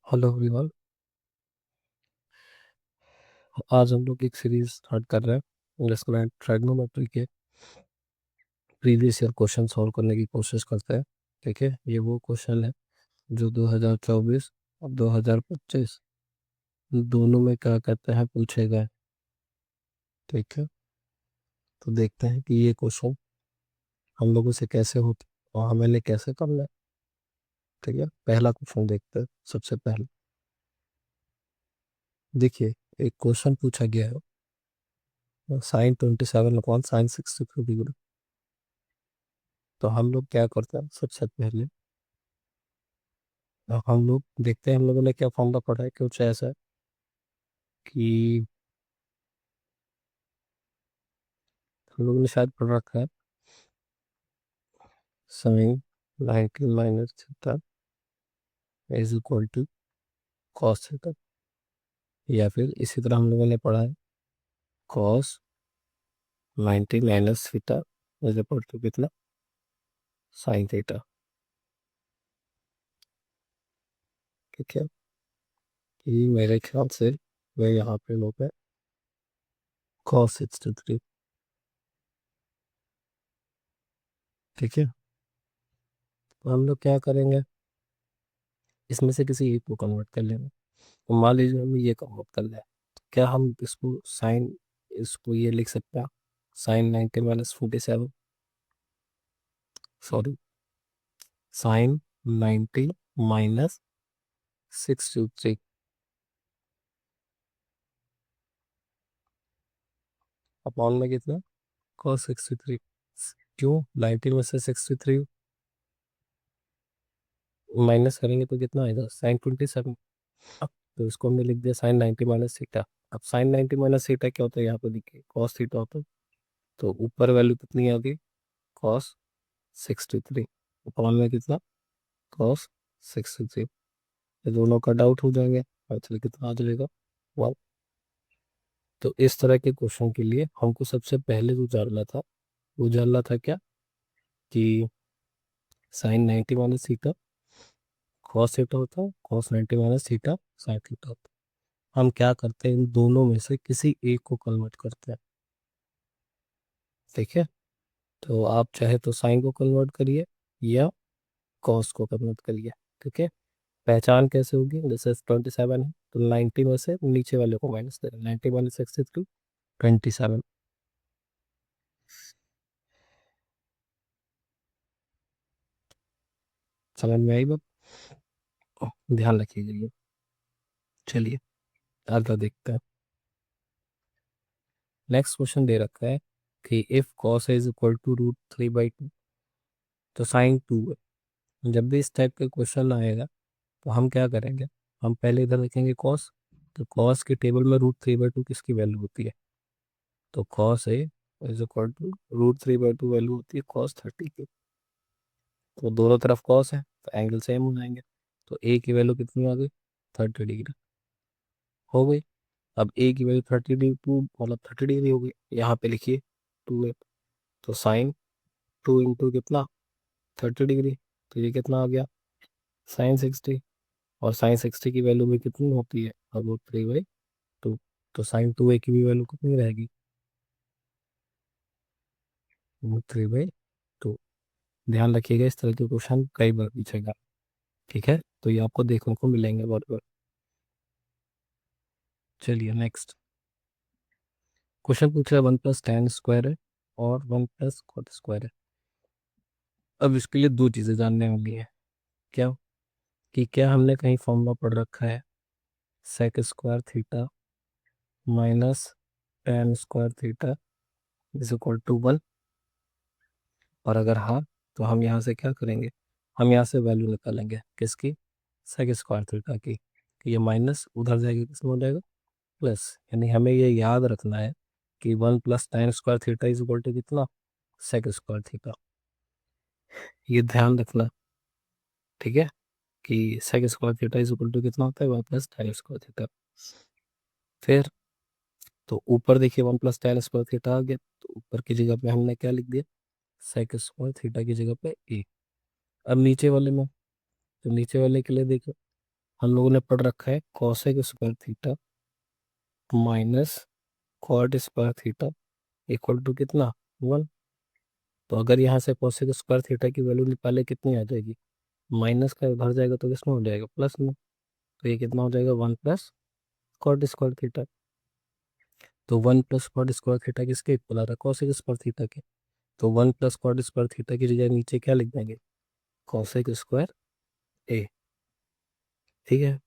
Hello everyone. आज हम लोग एक सीरीज स्टार्ट कर रहे हैं जिसका नाम ट्राइगोनोमेट्री के प्रीवियस ईयर क्वेश्चन सॉल्व करने की कोशिश करते हैं। ठीक है, ये वो क्वेश्चन है जो 2024 और 2025 दोनों में क्या कहते हैं पूछे गए। ठीक है, तो देखते हैं कि ये क्वेश्चन हम लोगों से कैसे होते और हमें कैसे करना है। ठीक है, पहला क्वेश्चन देखते हैं। सबसे पहले देखिए, एक क्वेश्चन पूछा गया है साइन 27 अपॉन साइन 63 डिग्री। तो हम लोग क्या करते हैं, सबसे पहले हम लोग देखते हैं हम लोगों ने क्या फॉर्मूला पढ़ा है। कुछ ऐसा है कि हम लोगों ने शायद पढ़ रखा है sine 19 minus theta is equal to cos theta, या फिर इसी तरह हम लोगों ने पढ़ा है cos 90 minus theta is equal to कितना, साइन थीटा। ठीक है, कि मेरे ख्याल से वह यहाँ पे लोग है कॉस 63। ठीक है, तो हम लोग क्या करेंगे, इसमें से किसी एक को कन्वर्ट कर लेंगे। तो मान लीजिए हम ये कन्वर्ट कर लें, तो क्या हम इसको साइन, इसको ये लिख सकते हैं sine 90 minus 47, sorry sine 90 minus 63 upon में कितना, cos 63। क्यों 90 में से 63 माइनस करेंगे तो कितना आएगा, साइन 27। तो इसको हमने लिख दिया साइन 90 माइनस थीटा। अब साइन 90 माइनस थीटा क्या होता है, यहाँ पे देखिए कॉस थीटा होता है। तो ऊपर वैल्यू कितनी आ गई, कॉस 63 अपॉन में कितना, कॉस 63। ये दोनों कट आउट हो जाएंगे और चलिए कितना आ जाएगा, 1। तो इस तरह के क्वेश्चन के लिए हमको सबसे पहले जो जानना था, वो जानना था क्या, कि sine 90 minus theta cos theta होता है, cos 90 minus theta sine theta होता है। हम क्या करते हैं, इन दोनों में से किसी एक को कन्वर्ट करते हैं। ठीक है, तो आप चाहे तो साइन को कन्वर्ट करिए या कॉस को कन्वर्ट करिए। ठीक है, पहचान कैसे होगी, जैसे 27 है तो 90 में से नीचे वाले को माइनस करें, 90 माइनस 63 27। समझ में आई बात, ध्यान रखिएगा ये। चलिए अगला देखते हैं। नेक्स्ट क्वेश्चन दे रखा है कि if cos is equal to √3/2 तो साइन 2 है। जब भी इस टाइप का क्वेश्चन आएगा तो हम क्या करेंगे, हम पहले इधर लिखेंगे कॉस। तो कॉस के टेबल में √3/2 किसकी वैल्यू होती है, तो cos A is equal to √3/2 value होती है कॉस 30 की। तो दोनों तरफ कॉस है तो एंगल सेम हो जाएंगे। तो ए की वैल्यू कितनी आ गई, 30 डिग्री हो गई। अब ए की वैल्यू 30 डिग्री, टू मतलब 30 डिग्री हो गई। यहाँ पे लिखिए 2 है, तो साइन 2 इंटू कितना, 30 डिग्री। तो ये कितना आ गया, साइन 60। और साइन 60 की वैल्यू भी कितनी होती है, अब वो 3/2। तो साइन 2a की भी वैल्यू कितनी रहेगी, वो 3/2। ध्यान रखिएगा, इस तरह के क्वेश्चन कई बार पूछेगा। ठीक है, तो ये आपको देखने को मिलेंगे बहुत बार। चलिए नेक्स्ट क्वेश्चन पूछ रहा है 1 + tan² है और 1 + cot² है। अब इसके लिए दो चीज़ें जानने होंगी है, क्या, कि क्या हमने कहीं फॉर्मूला पढ़ रखा है sec² theta minus tan² theta is equal to 1। और अगर हाँ, तो हम यहाँ से क्या करेंगे, हम यहाँ से वैल्यू निकालेंगे किसकी, sec² थीटा की। कि ये माइनस उधर जाएगी, किसमें हो जाएगा, प्लस। यानी हमें ये याद रखना है कि 1 + tan² theta is equal to कितना, sec² थीटा। ये ध्यान रखना। ठीक है, कि sec² theta is equal to कितना होता है, 1 + tan² थीटा। फिर तो ऊपर देखिए 1 + tan² थीटा आ गया, तो ऊपर की जगह पे हमने क्या लिख दिया, sec² थीटा की जगह पे ए। अब नीचे वाले में, तो नीचे वाले के लिए देखो हम लोगों ने पढ़ रखा है cosec square theta minus cot square theta equal to कितना 1। तो अगर यहाँ से कॉसेक स्क्वायर थीटा की वैल्यू निकाले कितनी आ जाएगी, माइनस का उधर जाएगा तो किसमें हो जाएगा, प्लस में। तो ये कितना हो जाएगा 1 प्लस कॉट स्क्वायर थीटा। तो 1 प्लस कॉट स्क्वायर थीटा किसके इक्वल आ रहा है, कॉसेक स्क्वायर थीटा के। तो 1 प्लस कॉट स्क्वायर थीटा की जगह नीचे क्या लिख देंगे, कॉसेक स्क्वायर ए। ठीक है।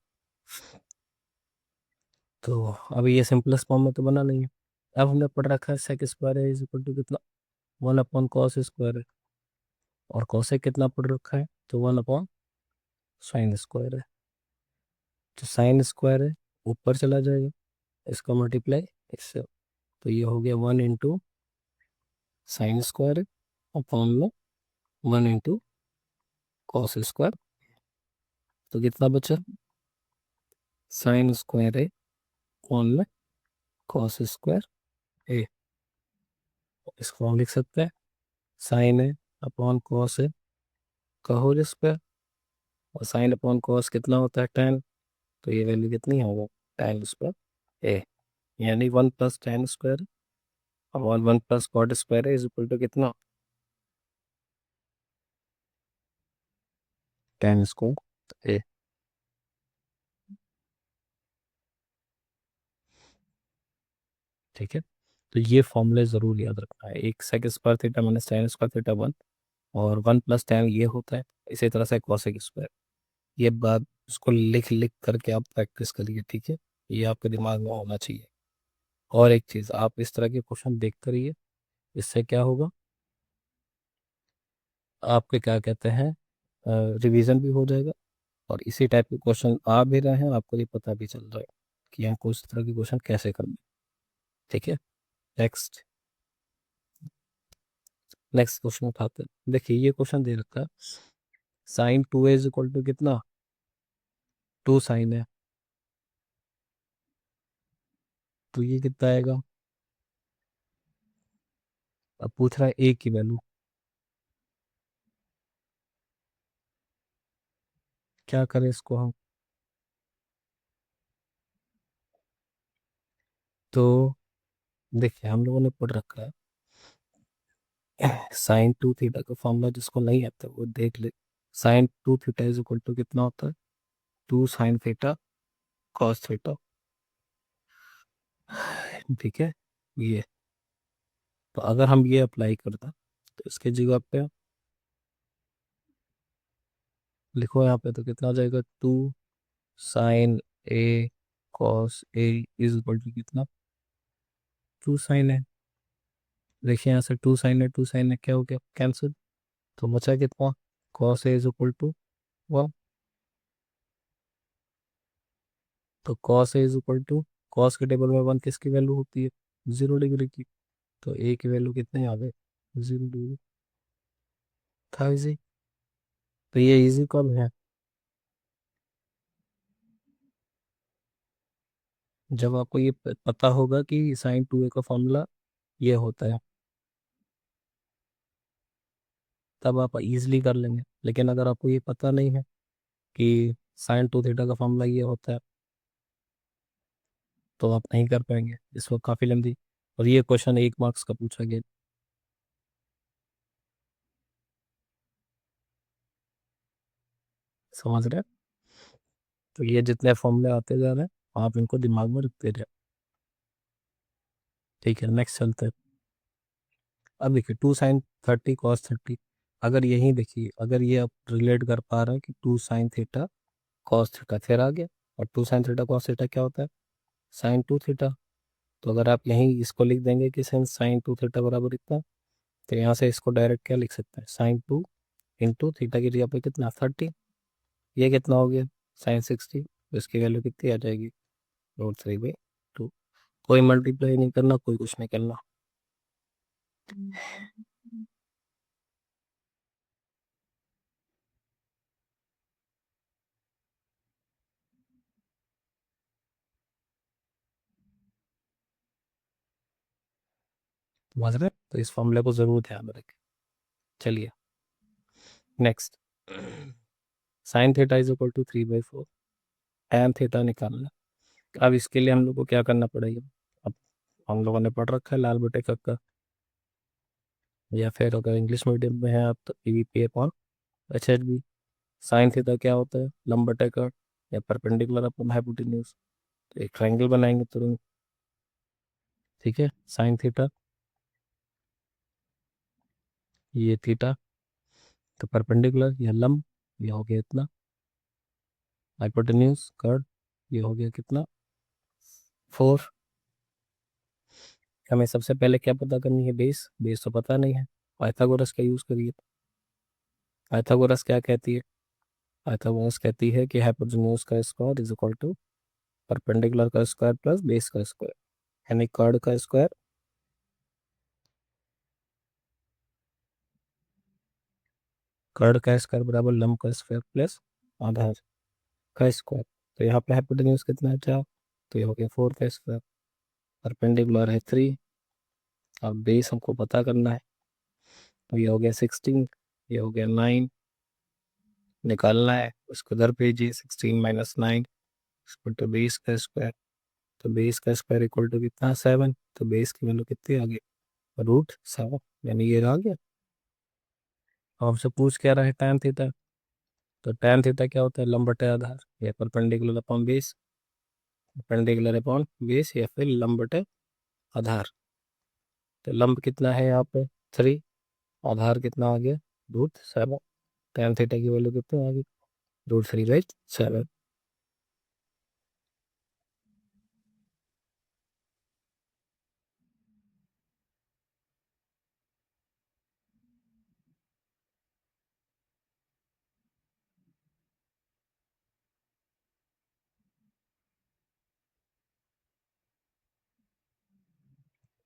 तो अभी ये सिंपलेस्ट फॉर्म में तो बना नहीं है। अब हमने पढ़ रखा है सेक स्क्वायर है इज इक्वल टू कितना, 1/cos स्क्वायर है। और कॉसेक कितना पढ़ रखा है, तो 1/sin स्क्वायर है। तो साइन स्क्वायर है ऊपर चला जाएगा, इसका मल्टीप्लाई इससे। तो ये हो गया 1 इंटू sin स्क्वायर अपॉन में 1 इंटू cos स्क्वायर। तो कितना बचा, sin स्क्वायर है अपॉन में cos स्क्वायर ए। इसको हम लिख सकते हैं साइन है अपॉन कॉस है का होल स्क्वायर, और साइन अपॉन कॉस कितना होता है 10। तो ये वैल्यू कितनी होगा, 10 स्क्वायर ए। यानी 1 प्लस 10 स्क्वायर और 1 प्लस कॉट स्क्वायर है इज इक्वल टू कितना, 10 स्क्वायर ए। ठीक है। तो ये फॉर्मूले ज़रूर याद रखना है, एक sec square theta minus tan square theta 1, और 1 प्लस 10 ये होता है। इसी तरह से कॉसेक स्क्वायर, ये बात उसको लिख लिख करके आप प्रैक्टिस करिए। ठीक है, ये आपके दिमाग में होना चाहिए। और एक चीज़, आप इस तरह के क्वेश्चन देखते रहिए, इससे क्या होगा, आपके क्या कहते हैं रिवीजन भी हो जाएगा, और इसी टाइप के क्वेश्चन आ भी रहे हैं, आपको ये पता भी चल रहा है कि हमको इस तरह के क्वेश्चन कैसे करने। ठीक है। नेक्स्ट नेक्स्ट क्वेश्चन उठाते हैं। देखिए ये क्वेश्चन दे रखा है sin 2a is equal to कितना, 2 sin है। तो ये कितना आएगा, अब पूछ रहा है a की वैल्यू, क्या करें इसको हम। तो देखिए हम लोगों ने पढ़ रखा है sin 2 थीटा का फॉर्मूला, जिसको नहीं आता वो देख ले। sin 2 theta is equal to कितना होता है, 2 sin थीटा कॉस थीटा। ठीक है। ये तो अगर हम ये अप्लाई करते हैं तो इसके जगह पे लिखो यहाँ पे, तो कितना आ जाएगा, 2 sin a cos A is equal to कितना, 2 sin है। देखिए यहाँ से 2 sin है 2 sin है क्या हो गया, कैंसिल। तो बचा कितना, cos A is equal to 1। तो cos A is equal to, cos के टेबल में 1 किसकी वैल्यू होती है, 0 डिग्री की। तो ए की वैल्यू कितने आ गए, 0 डिग्री। था इजी। तो ये इजी कब है, जब आपको ये पता होगा कि sin 2a का फॉर्मूला ये होता है, तब आप इजीली कर लेंगे। लेकिन अगर आपको ये पता नहीं है कि sin 2 थीटा का फॉर्मूला ये होता है, तो आप नहीं कर पाएंगे, इसको काफ़ी लेंदी। और ये क्वेश्चन 1 मार्क्स का पूछा गया। समझ रहे हैं? तो ये जितने फॉर्मूले आते जा रहे हैं आप इनको दिमाग में रखते रहे। ठीक है, नेक्स्ट चलते हैं। अब देखिए 2 sin 30 cos 30, अगर यही देखिए, अगर ये आप रिलेट कर पा रहे हैं कि 2 sin थीटा कॉस थीटा, फिर आ गया। और 2 sin थीटा कॉस थीटा क्या होता है, sin 2 थीटा। तो अगर आप यहीं इसको लिख देंगे कि sin 2 थीटा बराबर इतना, तो यहाँ से इसको डायरेक्ट क्या लिख सकते हैं, sin 2 इंटू थीटा की जगह पे कितना 30। ये कितना हो गया, sin 60। तो इसकी वैल्यू कितनी आ जाएगी, √3/2। कोई मल्टीप्लाई नहीं करना, कोई कुछ नहीं करना। समझ रहे हैं? तो इस फॉर्मूले को जरूर ध्यान में रखें। चलिए next, sin theta is equal to 3/4। tan theta निकालना। अब इसके लिए हम लोग को क्या करना पड़ेगा? अब हम लोगों ने पढ़ रखा है लाल बटे का, या फिर अगर इंग्लिश मीडियम में है आप तो P upon H H B. Sine theta क्या होता है? लंब बटे कट या परपेंडिकुलर अपॉन हाइपोटेन्यूज। तो एक ट्रायंगल बनाएंगे तुरंत। ठीक है, साइन थीटा, ये थीटा, तो परपेंडिकुलर या लंब, ये हो गया इतना, हाइपोटेन्यूज कर्व, ये हो गया कितना, 4। हमें सबसे पहले क्या पता करनी है? बेस। बेस तो पता नहीं है, पाइथागोरस का यूज करिए। पाइथागोरस क्या कहती है? पाइथागोरस कहती है कि हाइपोटेन्यूज का square is equal to perpendicular का स्क्वायर प्लस बेस का स्क्वायर, यानी कर्ड का स्क्वायर, कर्ड का स्क्वायर बराबर लंब का स्क्वायर प्लस आधार का स्क्वायर। तो यहाँ पे हाइपोटेन्यूज कितना है? 4। तो ये हो गया 4 का स्क्वायर। परपेंडिकुलर है 3। अब बेस हमको पता करना है, तो ये हो गया 16, ये हो गया 9, निकालना है उसको उधर भेजिए। 16 - 9 इक्वल टू बेस का स्क्वायर। तो बेस का स्क्वायर इक्वल टू कितना? 7। तो बेस की वैल्यू कितनी आ गई? √7, यानी ये आ गया। अब हमसे पूछ क्या रहा है? tan theta. तो tan थीटा क्या होता है? लंब बटे आधार, या perpendicular upon base, perpendicular upon base या फिर लंब बटे आधार। तो लंब कितना है यहाँ पे? 3, आधार कितना आ गया? √7। tan थीटा की वैल्यू कितनी आ गई? √3/7।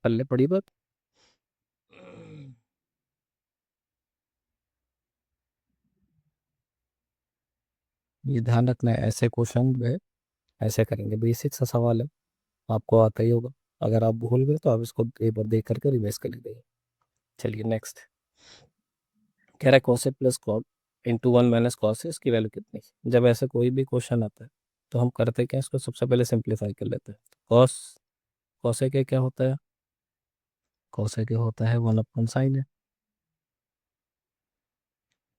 पल्ले पड़ी बात। ये ध्यान रखना है, ऐसे क्वेश्चन में ऐसे करेंगे। बेसिक सा सवाल है, आपको आता ही होगा। अगर आप भूल गए तो आप इसको एक बार देख करके रिवाइज कर लीजिए। चलिए नेक्स्ट। कह रहा है cos A plus cot into 1 - cos A, इसकी वैल्यू कितनी? जब ऐसा कोई भी क्वेश्चन आता है तो हम करते क्या हैं? इसको सबसे पहले सिंप्लीफाई कर लेते हैं। कॉस, कॉस ए के क्या होता है? कॉस ए के होता है 1/sin ए।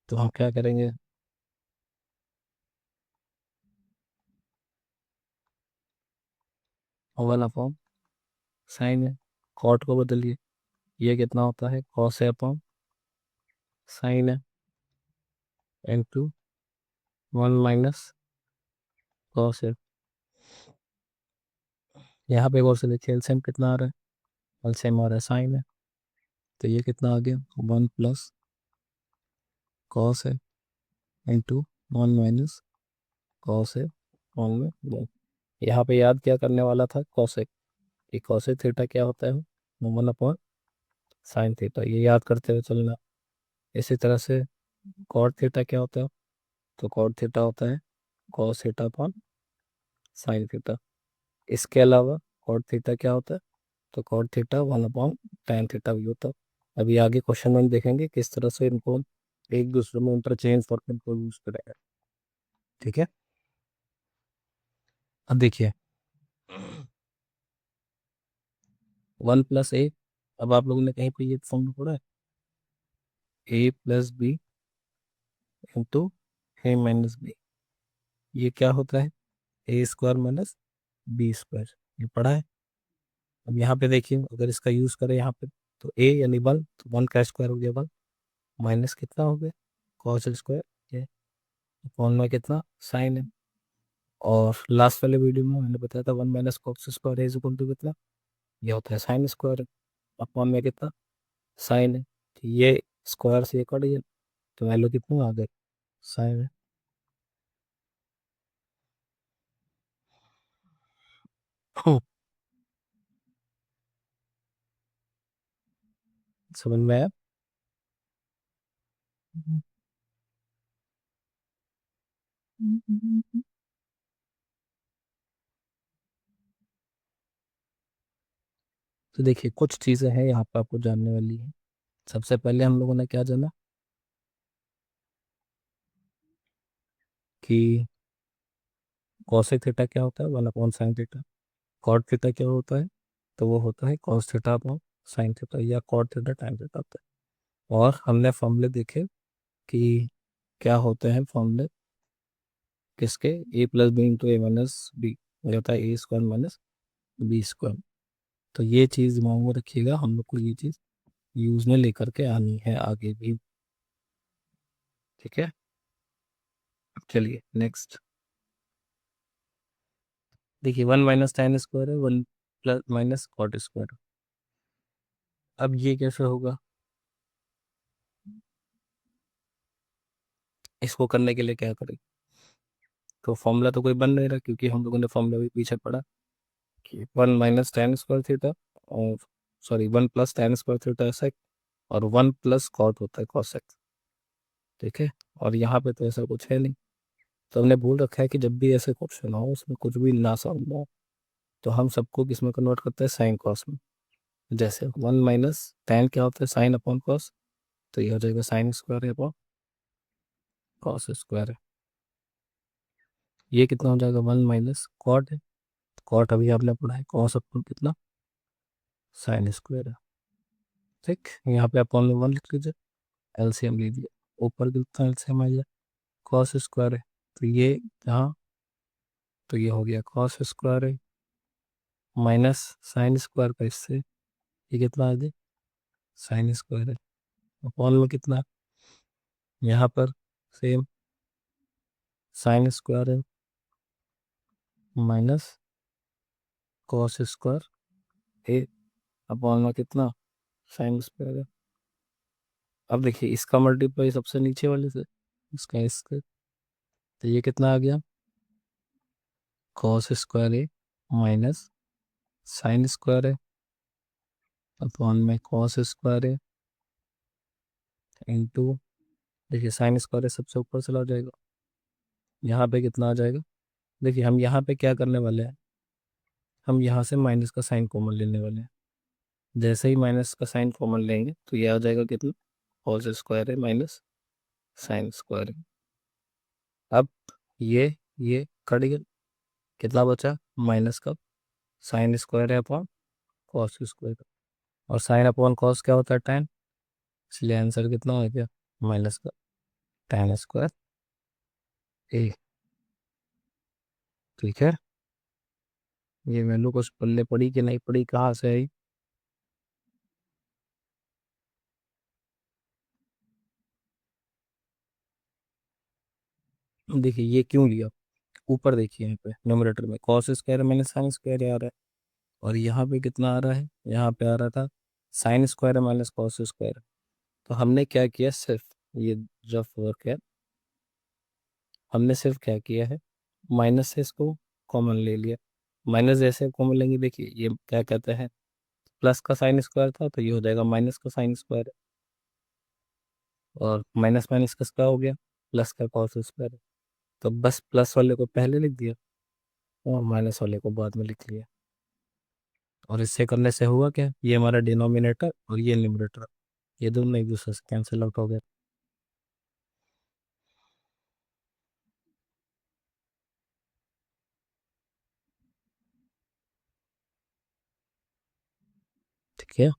तो हम क्या करेंगे? 1/sin ए। कॉट को बदलिए, ये कितना होता है? Cos A upon sine A into 1 - cos A. यहाँ पे गौर से देखिए, एलसीएम कितना आ रहा है? एलसीएम आ रहा है साइन है, तो ये कितना आ गया? 1 + कॉस है इंटू 1 - कॉस है। वन में वन। यहाँ पे याद क्या करने वाला था? कॉसेक। ये कॉसेक थीटा क्या होता है? 1/sin थीटा, ये याद करते हुए चलना। इसी तरह से कॉट थीटा क्या होता है? तो कॉट थीटा होता है cos theta upon sine theta. इसके अलावा कॉट थीटा क्या होता है? तो कॉट थीटा 1/tan थीटा भी होता है। अभी आगे क्वेश्चन में देखेंगे किस तरह से इनको एक दूसरे में इंटरचेंज करके इनको यूज करेगा। ठीक है, अब देखिए 1 + a। अब आप लोगों ने कहीं पे ये फॉर्मूला पढ़ा है? a + b into a - b। ये क्या होता है? a² - b²। ये पढ़ा है? अब यहाँ पे देखिए, अगर इसका यूज करें यहाँ पे, तो a यानी 1, तो 1 का स्क्वायर हो गया 1, माइनस कितना हो गया? कॉस स्क्वायर, ये अपॉन में कितना? साइन है। और लास्ट वाले वीडियो में मैंने बताया था 1 - cos square is equal to कितना? ये होता है साइन स्क्वायर, अपॉन में कितना? साइन है। तो ये स्क्वायर से ये कट गया, तो वैल्यू कितनी आ गई? साइन है। समझ में आया? तो देखिए कुछ चीज़ें हैं यहाँ पे आपको जानने वाली है। सबसे पहले हम लोगों ने क्या जाना कि कॉसेक थीटा क्या होता है? 1/sin theta. कॉट थीटा क्या होता है? तो वो होता है cos theta upon sine theta, या कॉट थीटा टाइम थीटा होता है। और हमने फॉर्मूले देखे कि क्या होते हैं फॉर्मूले किसके, ए plus B into A minus B होता है ए स्क्वायर माइनस बी स्क्वायर। तो ये चीज़ दिमाग में रखिएगा, हम लोग को ये चीज़ यूज में लेकर के आनी है आगे भी। ठीक है, चलिए नेक्स्ट। देखिए 1 - tan² है, 1 + - cot²। अब ये कैसे होगा? इसको करने के लिए क्या करें? तो फॉर्मूला तो कोई बन नहीं रहा, क्योंकि हम लोगों ने फॉर्मूला भी पीछे पढ़ा कि 1 - tan² थीटा, और सॉरी 1 + tan² थीटा सेक, और 1 + cot होता है कॉसेक। ठीक है, और यहाँ पे तो ऐसा कुछ है नहीं। तो हमने भूल रखा है कि जब भी ऐसे क्वेश्चन हो उसमें कुछ भी ना समझ हो, तो हम सबको किस में कन्वर्ट करते हैं? साइन कॉस में। जैसे 1 - tan क्या होता है? Sine upon cos. तो ये हो जाएगा साइन स्क्वायर है अपॉन कॉस स्क्वायर है। ये कितना हो जाएगा? 1 - cot है। कॉट अभी आपने पढ़ा है, कॉस अपॉन कितना? साइन स्क्वायर है। ठीक, यहाँ पे अपॉन में 1 लिख लीजिए, एलसीएम लीजिए, ऊपर कितना एलसीएम आ जाए? कॉस स्क्वायर है। तो ये यहाँ, तो ये हो गया कॉस स्क्वायर है माइनस साइन स्क्वायर का इससे, ये कितना आ गया? साइन स्क्वायर है। अपॉन में कितना? यहाँ पर सेम साइन स्क्वायर है माइनस कॉस स्क्वायर है, अपॉन में कितना? साइन स्क्वायर है। अब देखिए इसका मल्टीप्लाई सबसे नीचे वाले से, इसका इसका, तो ये कितना आ गया? कॉस स्क्वायर है माइनस साइन स्क्वायर है, अपॉन में कॉस स्क्वायर है इंटू, देखिए साइन स्क्वायर है सबसे ऊपर चला जाएगा, यहाँ पे कितना आ जाएगा? देखिए हम यहाँ पे क्या करने वाले हैं, हम यहाँ से माइनस का साइन कॉमन लेने वाले हैं। जैसे ही माइनस का साइन कॉमन लेंगे तो ये आ जाएगा कितना? कॉस स्क्वायर है माइनस साइन स्क्वायर है। अब ये कट गया, कितना बचा? माइनस का साइन स्क्वायर है अपॉन कॉस स्क्वायर। और साइन अपॉन कॉस क्या होता है? tan। इसलिए आंसर कितना हो गया? माइनस का tan² ए। ठीक है, ये वैल्यू कुछ पल्ले पड़ी कि नहीं पड़ी, कहाँ से आई? देखिए ये क्यों लिया, ऊपर देखिए यहाँ पे न्यूमरेटर में कॉस स्क्वायर मैंने साइन स्क्वायर आ रहा है, और यहाँ पे कितना आ रहा है? यहाँ पे आ रहा था sine square minus cos square. तो हमने क्या किया, सिर्फ ये जो वर्क है, हमने सिर्फ क्या किया है, माइनस से इसको कॉमन ले लिया। माइनस जैसे कॉमन लेंगे, देखिए ये क्या कहते हैं, प्लस का साइन स्क्वायर था तो ये हो जाएगा माइनस का साइन स्क्वायर, और माइनस माइनस का हो गया प्लस का कॉस स्क्वायर। तो बस प्लस वाले को पहले लिख दिया और माइनस वाले को बाद में लिख लिया। और इससे करने से हुआ क्या, ये हमारा डिनोमिनेटर और ये न्यूमरेटर, ये दोनों एक दूसरे से कैंसिल आउट हो गए। ठीक है,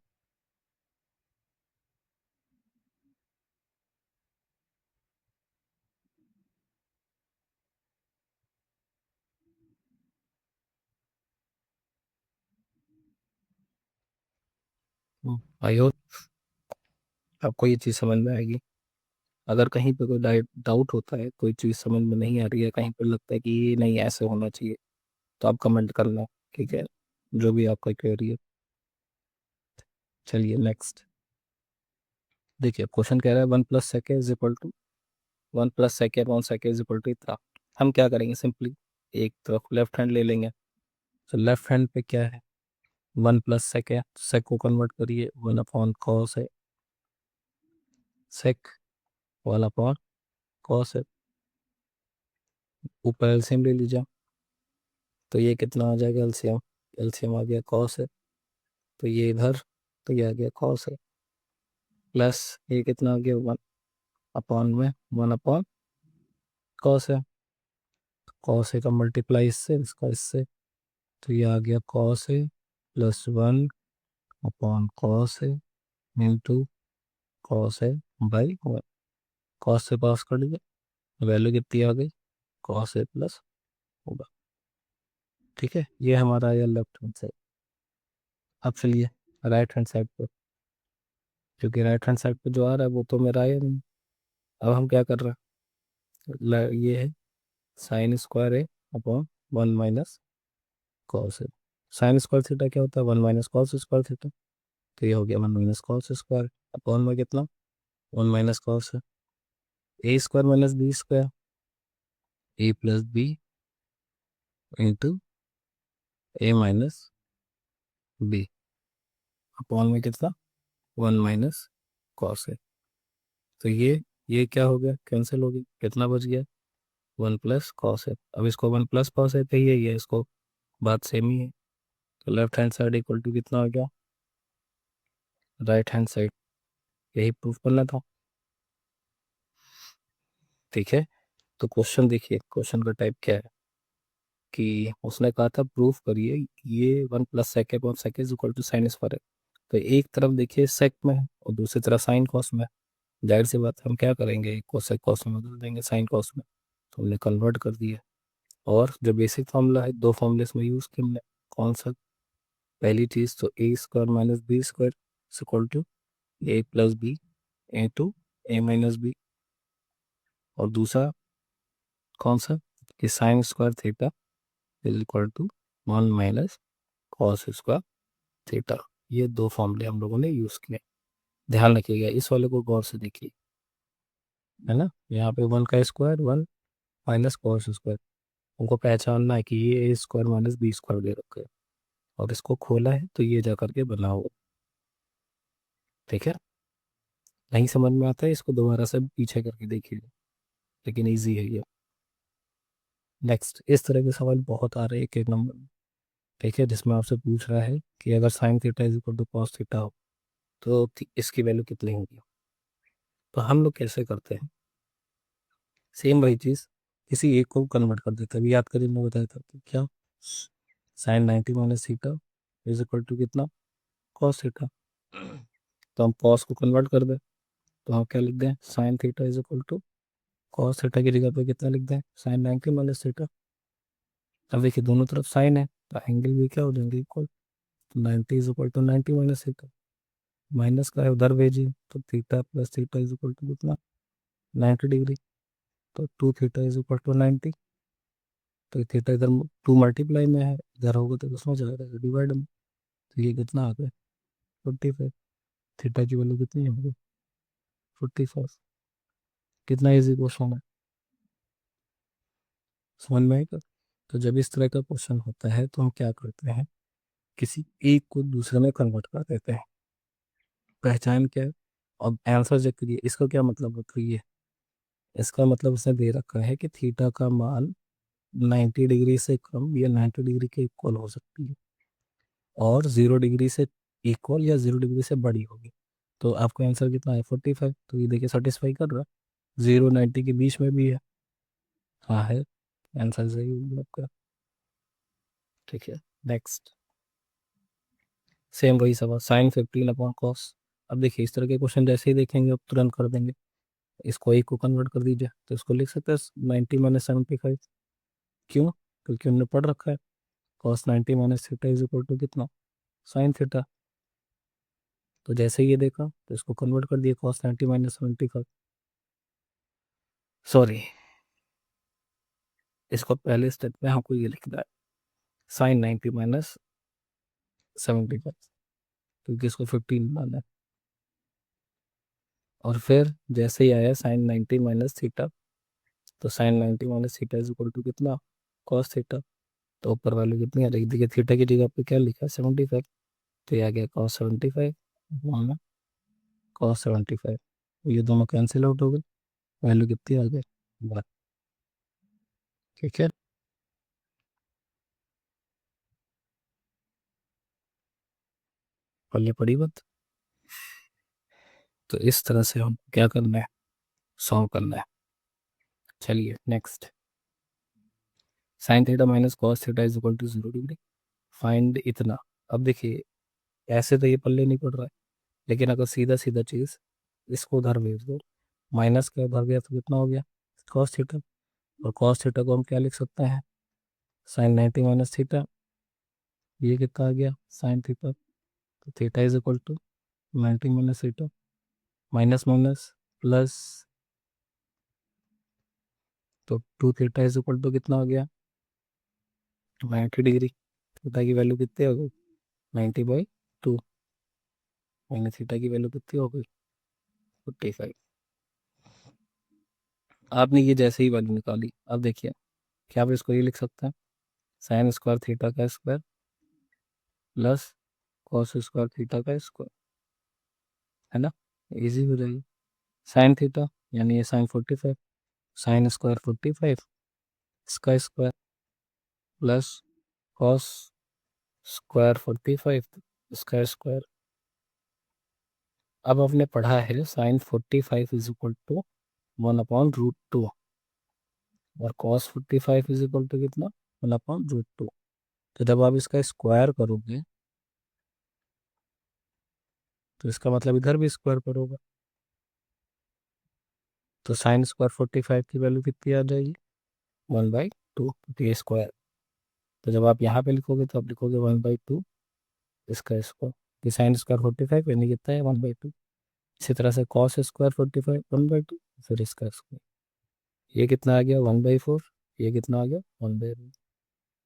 आई होप आपको ये चीज़ समझ में आएगी। अगर कहीं पे कोई डाउट होता है, कोई चीज़ समझ में नहीं आ रही है, कहीं पे लगता है कि ये नहीं ऐसे होना चाहिए, तो आप कमेंट करना। ठीक है, जो भी आपका क्वेरी है। चलिए नेक्स्ट। देखिए क्वेश्चन कह रहा है 1 + sec = 1 + sec/1 इतना। हम क्या करेंगे, सिंपली एक तरफ लेफ्ट हैंड ले लेंगे। तो लेफ्ट हैंड पे क्या है? 1 + sec है, सेक को कन्वर्ट करिए, 1/cos है, सेक 1/cos है, ऊपर एलसीएम ले लीजिए। तो ये कितना आ जाएगा? एलसीएम, एलसीएम आ गया कॉस है, तो ये इधर, तो ये आ गया कॉस है, प्लस ये कितना आ गया? 1 अपॉन में 1/cos है, कॉस ए का मल्टीप्लाई इससे, इसका इससे, तो ये आ गया cos A plus 1 upon cos A into cos A by 1। Cos से पास कर दीजिए, वैल्यू कितनी आ गई, कॉस ए प्लस होगा। ठीक है, ये हमारा आया लेफ्ट हैंड साइड। अब चलिए राइट हैंड साइड पर, क्योंकि राइट हैंड साइड पर जो आ रहा है वो तो मेरा आया नहीं। अब हम क्या कर रहे हैं, ये है sine square A upon 1 minus cos A. Sign square theta क्या होता है, 1 माइनस कॉस स्क्वायर थीटा। तो ये हो गया 1 माइनस कॉस स्क्वायर अपॉन में कितना, 1 माइनस कॉस है, ए square minus B square, A plus B into A minus B upon में कितना, 1 माइनस कॉस है। तो ये क्या हो गया, कैंसिल हो गया, कितना बच गया, 1 प्लस कॉस है। अब इसको 1 प्लस कॉस है चाहिए, ये इसको बात सेम ही है। तो left hand side equal to कितना हो गया, राइट हैंड साइड। यही प्रूफ करना था। ठीक है, तो क्वेश्चन देखिए, क्वेश्चन का टाइप क्या है कि उसने कहा था प्रूफ करिए ये 1 plus sec upon sec is equal to sine square है। तो एक तरफ देखिए सेक में है और दूसरी तरफ साइन कॉस में है। जाहिर सी बात है हम क्या करेंगे, कोसेक कॉस में बदल देंगे साइन कॉस में। तो हमने कन्वर्ट कर दिया, और जो बेसिक फॉर्मूला है दो फॉर्मूले इसमें यूज़ किए हमने। कौन सा, पहली चीज़ तो A square minus B square equal to A plus B into A minus B, और दूसरा कौन सा कि sine square theta is equal to 1 minus cos square theta. ये दो फॉर्मूले हम लोगों ने यूज़ किए। ध्यान रखिएगा, इस वाले को गौर से देखिए, है ना, यहाँ पे 1 का स्क्वायर 1 माइनस कॉस स्क्वायर। उनको पहचानना है कि ये ए स्क्वायर माइनस बी स्क्वायर दे रखा है, और इसको खोला है तो ये जा करके बना हुआ। ठीक है, नहीं समझ में आता है इसको दोबारा से पीछे करके देखिए, लेकिन इजी है ये। नेक्स्ट, इस तरह के सवाल बहुत आ रहे हैं एक एक नंबर में। ठीक है, जिसमें आपसे पूछ रहा है कि अगर sine theta is equal to cos theta हो तो इसकी वैल्यू कितनी होगी। तो हम लोग कैसे करते हैं, सेम वही चीज़, किसी एक को कन्वर्ट कर देते हैं। अभी याद करिए, मैं बताया था तो क्या, sine 90 minus theta is equal to कितना, कॉस थीटा। तो हम कॉस को कन्वर्ट कर दें, तो हम क्या लिख दें, sine theta is equal to cos theta की जगह पे कितना लिख दें, साइन 90 माइनस थीटा। अब देखिए दोनों तरफ साइन है तो एंगल भी क्या हो जाएंगे, इक्वल। तो 90 is equal to 90 minus theta, minus का है उधर भेजिए, तो theta plus theta is equal to कितना, 90 डिग्री। तो 2 थीटा इज इक्वल टू 90। तो थीटा इधर 2 मल्टीप्लाई में है, इधर होगा तो किसमें चला जाएगा, डिवाइड में। तो ये कितना आ गया, 45। थीटा की वैल्यू कितनी होगी, 45। कितना इजी क्वेश्चन है, समझ में आएगा। तो जब इस तरह का क्वेश्चन होता है तो हम क्या करते हैं, किसी एक को दूसरे में कन्वर्ट कर देते हैं। पहचान क्या है, अब आंसर चेक करिए, इसका क्या मतलब होता है ये, इसका मतलब उसने दे रखा है कि थीटा का मान 90 डिग्री से कम या 90 डिग्री के इक्वल हो सकती है, और 0 डिग्री से इक्वल या 0 डिग्री से बड़ी होगी। तो आपका आंसर कितना है, 45। तो ये देखिए सेटिस्फाई कर रहा है, 0 90 के बीच में भी है। हाँ है, आंसर सही होगा आपका। ठीक है, नेक्स्ट, सेम वही सवाल, साइन 15 अपॉन कॉस। अब देखिए इस तरह के क्वेश्चन जैसे ही देखेंगे अब तुरंत कर देंगे। इसको एक को कन्वर्ट कर दीजिए, तो इसको लिख सकते हैं 90 माइनस 75। क्यों, क्योंकि हमने पढ़ रखा है cos 90 minus theta is equal to कितना, साइन थीटा। तो जैसे ही ये देखा तो इसको कन्वर्ट कर दिया, कॉस 90 माइनस 75। सॉरी, इसको पहले स्टेप में हमको ये लिखना है, साइन 90 माइनस 75, क्योंकि इसको 15 बनाना है। और फिर जैसे ही आया साइन 90 माइनस थीटा, तो sine 90 minus theta is equal to कितना, कॉस थीटा। तो ऊपर वैल्यू कितनी आ जाएगी, देखिए थीटा की जगह पे क्या लिखा है, 75। तो ये आ गया कॉस 75 माना कॉस 75। ये दोनों कैंसिल आउट हो गए, वैल्यू कितनी आ गई, बात। ठीक है, पहले पड़ी बात। तो इस तरह से हम क्या करना है, सॉल्व करना है। चलिए next, sine theta minus cos theta is equal to 0 degree. Find इतना। अब देखिए, ऐसे तो ये पल्ले नहीं पड़ रहा है, लेकिन अगर सीधा सीधा चीज़ इसको उधर भेज दो, माइनस का उधर गया तो कितना हो गया, कॉस थीटा। और कॉस थीटा को हम क्या लिख सकते हैं, साइन 90 माइनस थीटा। ये कितना आ गया, साइन थीटा। तो theta is equal to 90 minus theta, minus minus plus, तो 2 थीटा इज इक्वल टू कितना हो गया, 90 डिग्री। थीटा की वैल्यू कितनी हो गई, 90/2। माइनस थीटा की वैल्यू कितनी हो गई, 45। आपने ये जैसे ही वैल्यू निकाली, अब देखिए क्या आप इसको ये लिख सकते हैं, साइन स्क्वायर थीटा का square plus cos square theta का स्क्वायर, है ना, इजी हो जाएगी। साइन थीटा यानी ये साइन 45, साइन स्क्वायर 45 इसका स्क्वायर प्लस कॉस स्क्वायर 45 इसका स्क्वायर। अब आपने पढ़ा है साइन 45 इज इक्वल टू 1/√2 और कॉस 45 इज इक्वल टू कितना, 1/√2। तो जब आप इसका स्क्वायर करोगे तो इसका मतलब इधर भी स्क्वायर करोगे, तो साइन स्क्वायर 45 की वैल्यू कितनी आ जाएगी, 1/2 ये स्क्वायर। तो जब आप यहाँ पे लिखोगे तो आप लिखोगे 1/2 इसका स्क्वायर, कि साइन स्क्वायर 45 यानी कितना है, 1/2। इसी तरह से कॉस स्क्वायर 45 1/2, फिर इसका स्क्वायर। ये कितना आ गया, 1/4। ये कितना आ गया, 1/2।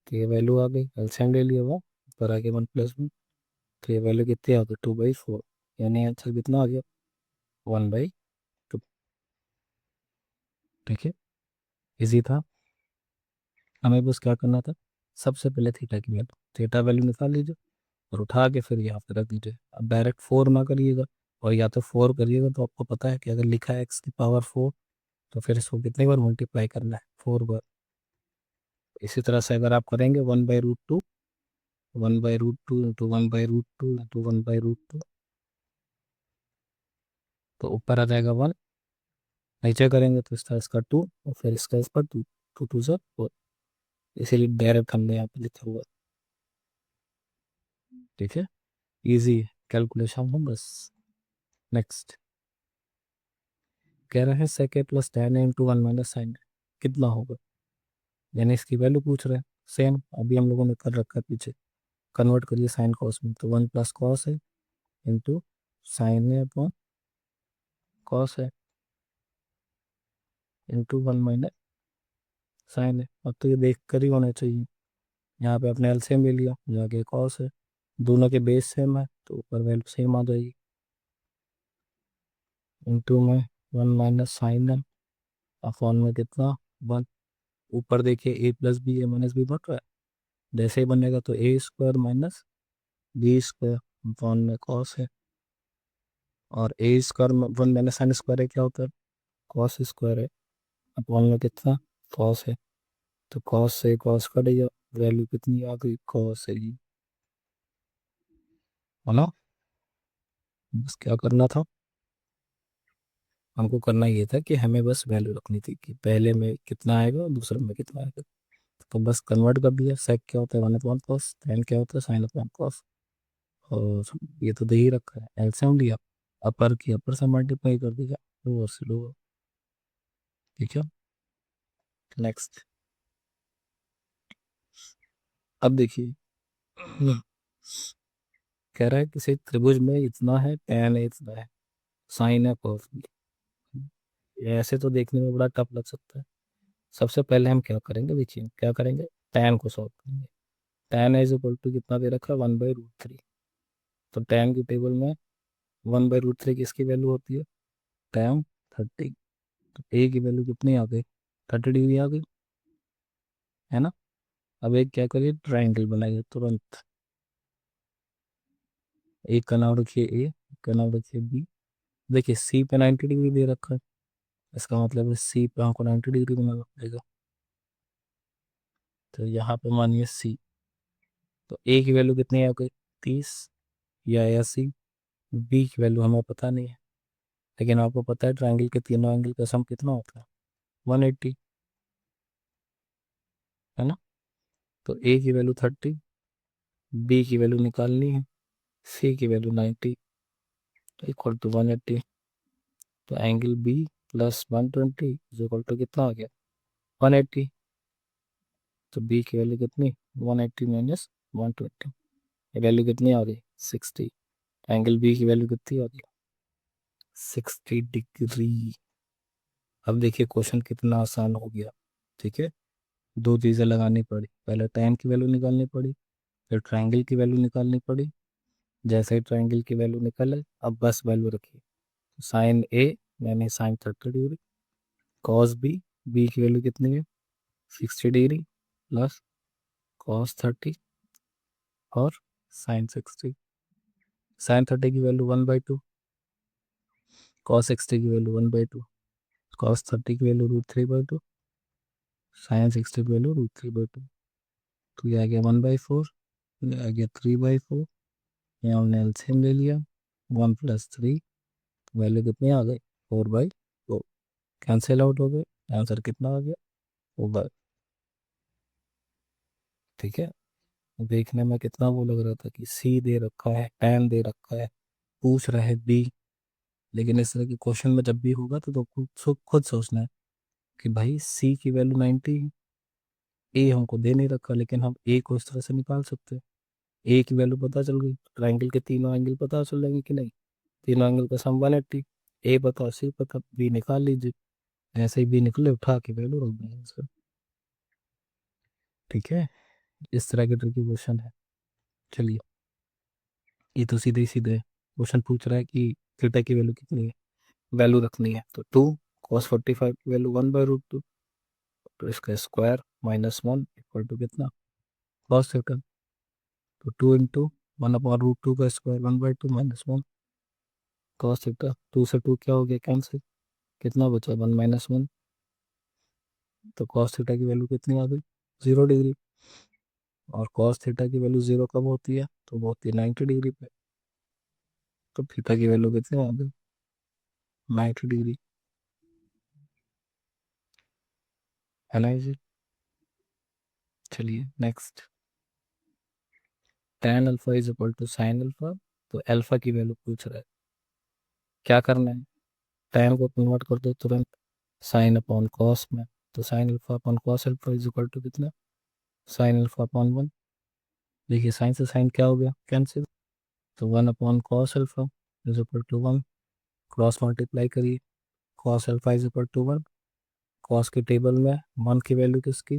तो ये वैल्यू आ गई, एलसीएम ले लिया, वो ऊपर आ गया 1+1। तो ये वैल्यू कितनी आ गई, 2/4। यानी आंसर कितना आ गया, 1/2। ठीक है, इजी था। हमें बस क्या करना था, सबसे पहले थीटा की वैल्यू, थीटा वैल्यू निकाल लीजिए और उठा के फिर यहाँ पे रख दीजिए। अब डायरेक्ट 4 ना करिएगा, और या तो 4 करिएगा तो आपको पता है कि अगर लिखा है x⁴ तो फिर इसको कितनी बार मल्टीप्लाई करना है, 4 बार। इसी तरह से अगर आप करेंगे 1/√2, 1/√2 इंटू 1/√2 इंटू 1/√2, तो ऊपर आ जाएगा 1। नीचे करेंगे तो इसका इसका 2 और फिर इसका इसका 2, 2 2 4। इसीलिए डायरेक्ट हमने यहाँ पे लिखा हुआ है। ठीक है, इजी है कैलकुलेशन में बस। नेक्स्ट कह रहे हैं second plus tan into 1 - sine कितना होगा, यानी इसकी वैल्यू पूछ रहे हैं। सेम अभी हम लोगों ने कर रखा है पीछे, कन्वर्ट करिए साइन कॉस में, तो 1 + कॉस है इंटू साइन है अपॉन कॉस है इंटू 1 - साइन है। अब तो ये देख कर ही होना चाहिए, यहाँ पे अपने एलसीएम ले लिया, जाके कॉस है, दोनों के बेस सेम है तो ऊपर वैल्यू सेम आ जाएगी, इंटू में 1 - साइन है अपॉन में कितना, 1। ऊपर देखिए a + b a - b बन रहा है, जैसे ही बनेगा तो a² माइनस b² अपॉन में कॉस है, और a² 1 - साइन² है क्या होता है, कॉस स्क्वायर है, अपॉन में कितना, कॉस है। तो कॉस से कॉस कट गया, वैल्यू कितनी आ गई, कॉस है जी, है ना। बस क्या करना था, हमको करना ये था कि हमें बस वैल्यू रखनी थी कि पहले में कितना आएगा और दूसरे में कितना आएगा। तो बस कन्वर्ट कर दिया, सेक क्या होता है 1/cos, tan क्या होता है sin/cos। और ये तो दे ही रखा है, एलसीएम लिया, अपर की अपर से मल्टीप्लाई कर दिया, लोअर से लोअर। ठीक है, नेक्स्ट। अब देखिए, कह रहा है किसी त्रिभुज में इतना है, tan है इतना है, साइन है cos भी। ये ऐसे तो देखने में बड़ा टफ लग सकता है। सबसे पहले हम क्या करेंगे, देखिए क्या करेंगे, tan को सॉल्व करेंगे। tan इज इक्वल टू कितना दे रखा है, 1/√3। तो tan की टेबल में 1/√3 किसकी वैल्यू होती है, tan 30। तो a की वैल्यू कितनी आ गई, 30 डिग्री आ गई, है ना। अब एक क्या करिए, ट्राइंगल बनाइए तुरंत। एक का नाम रखिए a, एक का नाम रखिए b। देखिए c पे 90 डिग्री दे रखा है, इसका मतलब है c पे हमको 90 डिग्री बनाना पड़ेगा। तो यहाँ पे मानिए c, तो a की वैल्यू कितनी आ गई, 30 या 80। b की वैल्यू हमें पता नहीं है, लेकिन आपको पता है ट्राइंगल के तीनों एंगल का सम कितना होता है, 180। है ना। तो ए की वैल्यू 30, बी की वैल्यू निकालनी है, सी की वैल्यू 90 इक्वल टू 180। तो angle B plus 120 is equal to कितना आ गया 180। तो बी की वैल्यू कितनी 180 माइनस 120, वैल्यू कितनी आ गई 60। एंगल बी की वैल्यू कितनी आ गई 60 डिग्री। अब देखिए क्वेश्चन कितना आसान हो गया। ठीक है, दो चीज़ें लगानी पड़ी, पहले tan की वैल्यू निकालनी पड़ी, फिर ट्रायंगल की वैल्यू निकालनी पड़ी। जैसे ही ट्रायंगल की वैल्यू निकले अब बस वैल्यू रखिए, साइन ए यानी sine 30 degree, cos B, B की वैल्यू कितनी है 60 डिग्री, प्लस कॉस 30 और साइन 60। साइन 30 की वैल्यू 1/2, कॉस 60 की वैल्यू 1/2, कॉस 30 की वैल्यू √3/2, साइन 60 की वैल्यू √3/2। तो ये आ गया 1/4, ये आ गया 3/4। यहाँ हमने एलसीएम ले लिया, 1 + 3, वैल्यू कितनी आ गई 4/4, कैंसिल आउट हो गए, आंसर कितना आ गया 4/। ठीक है, देखने में कितना वो लग रहा था कि सी दे रखा है, tan दे रखा है, पूछ रहा है बी। लेकिन इस तरह के क्वेश्चन में जब भी होगा तो खुद सोचना है कि भाई सी की वैल्यू 90, ए हमको दे नहीं रखा, लेकिन हम ए को इस तरह से निकाल सकते हैं। ए की वैल्यू पता चल गई, ट्रायंगल के तीनों एंगल पता चल जाएंगे कि नहीं, तीनों एंगल का सम 180। ए पता, सी पता, बी निकाल लीजिए, जैसे ही बी निकले उठा के वैल्यू रख देंगे आंसर। ठीक है, इस तरह के ट्रिकी क्वेश्चन है। चलिए, ये तो सीधे सीधे क्वेश्चन पूछ रहा है कि थीटा की वैल्यू कितनी है, वैल्यू रखनी है। तो 2 cos 45 की वैल्यू 1/√2, तो इसका स्क्वायर -1 इक्वल टू कितना कॉस थीटा। तो 2 × 1/√2 का स्क्वायर 1/2 -1 कॉस थीटा। 2 से 2 क्या हो गया कैंसिल, कितना बचा 1 - 1। तो कॉस थीटा की वैल्यू कितनी आ गई 0 डिग्री। और कॉस थीटा की वैल्यू 0 कब होती है, तो वो होती है 90 डिग्री पे। तो थीटा की वैल्यू कितनी आ गई 90 डिग्री, है ना जी। चलिए next, tan alpha is equal to sine alpha. तो अल्फा की वैल्यू पूछ रहा है, क्या करना है, tan को कन्वर्ट कर दो तुरंत साइन अपॉन कॉस में। तो sine alpha upon cos alpha is equal to कितना साइन अल्फा अपॉन 1। देखिए साइन से साइन क्या हो गया कैंसिल, तो 1/cos alpha is equal to 1, cross multiply करिए, cos alpha is equal to 1, cos के टेबल में 1 की वैल्यू किसकी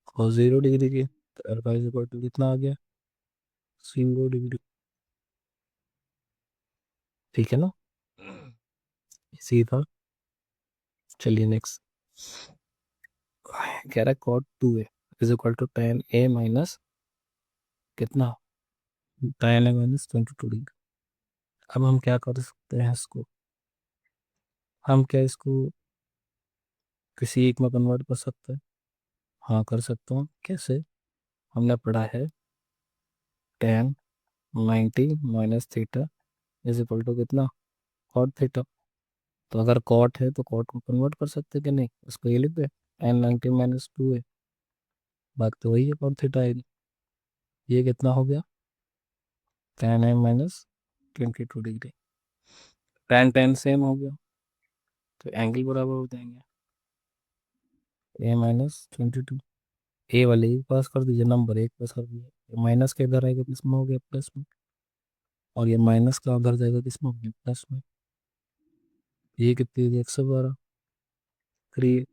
कॉस 0 डिग्री की, तो अल्फा इज इक्वल टू कितना आ गया 0 डिग्री। ठीक है ना, इसी था। चलिए नेक्स्ट, कह रहा है cot 2a is equal to tan a minus कितना tan a माइनस 22 डिग्री। अब हम क्या कर सकते हैं इसको, हम क्या इसको किसी एक में कन्वर्ट कर सकते हैं। हाँ कर सकता हूँ, कैसे, हमने पढ़ा है tan 90 minus theta is equal to कितना कॉट थीटा। तो अगर कॉट है तो कॉट को कन्वर्ट कर सकते हैं कि नहीं, उसको ये लिख दे tan 90 माइनस 2 है, बात तो वही है कॉट थीटा है। ये कितना हो गया tan a minus 22 degree, tan tan same हो गया, तो एंगल बराबर हो जाएंगे a - 22। ए वाले एक पास कर दीजिए, नंबर एक पास कर दीजिए, माइनस के इधर आएगा किस में हो गया प्लस में, और ये माइनस का उधर जाएगा किस में हो गया प्लस में। ये कितनी होगी 112, फिर ये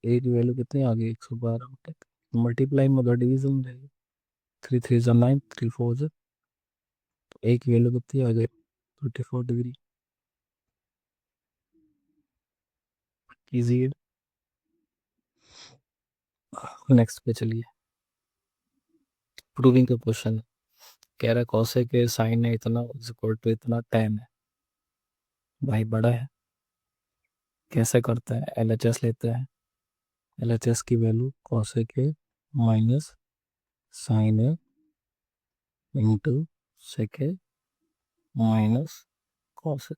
ए की वैल्यू कितनी आ गई 112, मल्टीप्लाई में उधर डिवीजन में जाएगी, 3 3 9, 3 4, तो ए की वैल्यू कितनी आ गई 24 डिग्री। इजी है। नेक्स्ट पे चलिए, प्रूविंग का क्वेश्चन कह रहा है कॉसेक के साइन है इतना इज इक्वल टू इतना tan है, भाई बड़ा है, कैसे करते हैं, एलएचएस लेते हैं। एलएचएस की वैल्यू कॉसेक के माइनस साइन है इंटू सेक माइनस कॉस।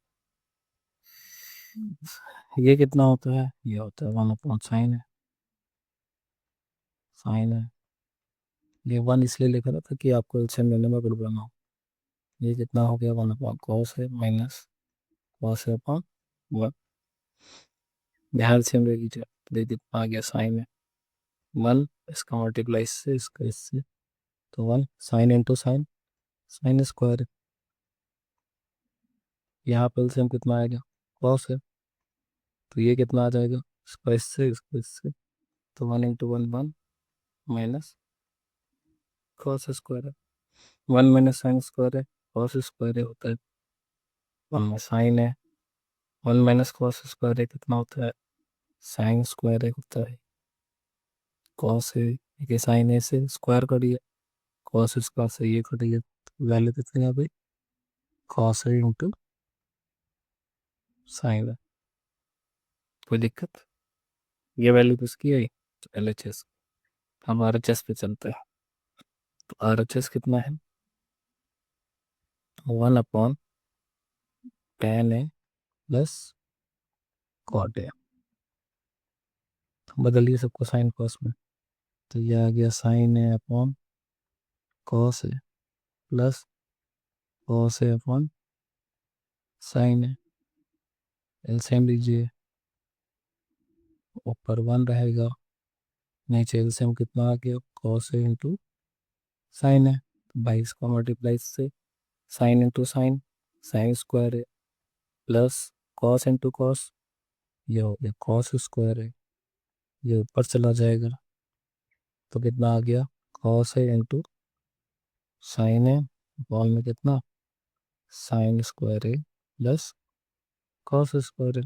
ये कितना होता है, ये होता है 1/sin है, साइन है, ये 1 इसलिए लिखा था कि आपको एलसीएम लेने में गड़बड़ ना हो। ये कितना हो गया, 1 अपॉन कॉस है माइनस कॉस है अपॉन 1। ध्यान से हम ले लीजिए, तो ये कितना आ गया, साइन है 1, इसका मल्टीप्लाई इससे, इसका इससे, तो 1 sine into sine, sign square है। यहाँ पर एलसीएम कितना आएगा, कॉस है, तो ये कितना आ जाएगा, इसका इससे, इसका इससे, तो 1 इंटू 1 1 माइनस कॉस स्क्वायर है। 1 माइनस साइन स्क्वायर है, कॉस स्क्वायर है होता है, 1 में साइन है, 1 माइनस कॉस स्क्वायर है कितना होता है, साइन स्क्वायर है होता है। कॉस है, ये साइन है से स्क्वायर करिए, कॉस स्क्वायर से ये करिए, वैल्यू कितनी आ गई, कॉस है इंटू साइन है। कोई दिक्कत, ये वैल्यू किसकी आई, तो LHS। हम RHS पे चलते हैं, तो RHS कितना है, 1/tan है प्लस कॉट है। बदलिए सबको साइन कॉस में, तो ये आ गया साइन है अपॉन कॉस है प्लस कॉस है अपॉन साइन है। एलसीएम लीजिए, ऊपर 1 रहेगा, नीचे एलसीएम कितना आ गया, कॉस है इंटू साइन है, तो 22 का मल्टीप्लाई से, sine into sine, sign square है प्लस कॉस इंटू कॉस, ये हो गया कॉस स्क्वायर है, ये ऊपर चला जाएगा, तो कितना आ गया, कॉस है इंटू साइन है, बॉल में कितना, साइन स्क्वायर है प्लस कॉस स्क्वायर है,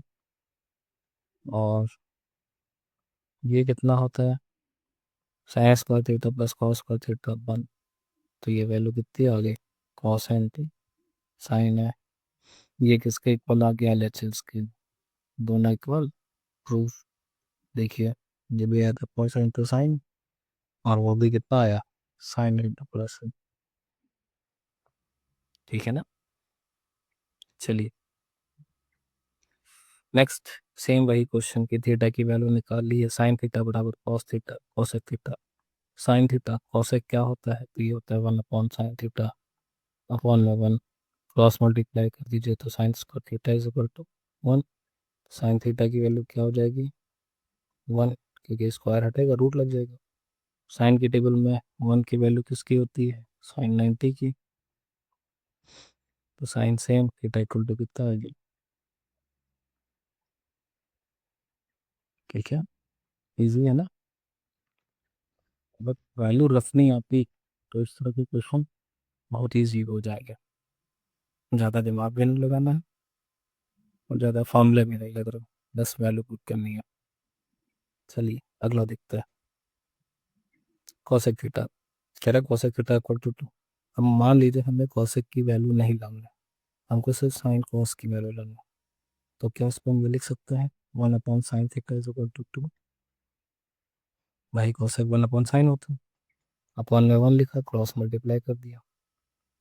और ये कितना होता है, sign square theta plus cos square theta 1, तो ये वैल्यू कितनी आ गई, कॉस है इंटू साइन है। ये किसके इक्वल आ गया, LHS के, दोनों इक्वल, प्रूफ। देखिए, ये भी आया था कॉस इंटू साइन, और वो भी कितना आया, साइन इंटू प्लस। ठीक है ना, चलिए नेक्स्ट, सेम वही क्वेश्चन की थीटा की वैल्यू निकाल ली है, साइन थीटा बराबर cos theta cosec theta. Sine theta cosec क्या होता है, तो ये होता है 1 अपॉन साइन थीटा अपॉन में 1, क्रॉस मल्टीप्लाई कर दीजिए, तो sine square theta is equal to 1। Sine theta की वैल्यू क्या हो जाएगी, 1, क्योंकि स्क्वायर हटेगा रूट लग जाएगा। साइन की टेबल में 1 की वैल्यू किसकी होती है, साइन 90 की, तो sine same theta equal to कितना आ गया, ठीक है, इजी है ना। बट वैल्यू रफ नहीं आती, तो इस तरह के क्वेश्चन बहुत ईजी हो जाएगा, ज़्यादा दिमाग भी नहीं लगाना है और ज़्यादा फॉर्मूले भी नहीं लग रहा, बस वैल्यू पुट करनी है। चलिए अगला देखते हैं, कॉसेक थीटा, कह रहा है कॉसेक थीटा इक्वल टू 2। अब मान लीजिए हमें कॉसेक की वैल्यू नहीं लाना है, हमको सिर्फ साइन कॉस की वैल्यू लाना है, तो क्या उसको हम ये लिख सकते हैं, 1/sin theta is equal to 2। भाई कॉसेक 1/sin होता है, अपॉन में 1 लिखा, क्रॉस मल्टीप्लाई कर दिया,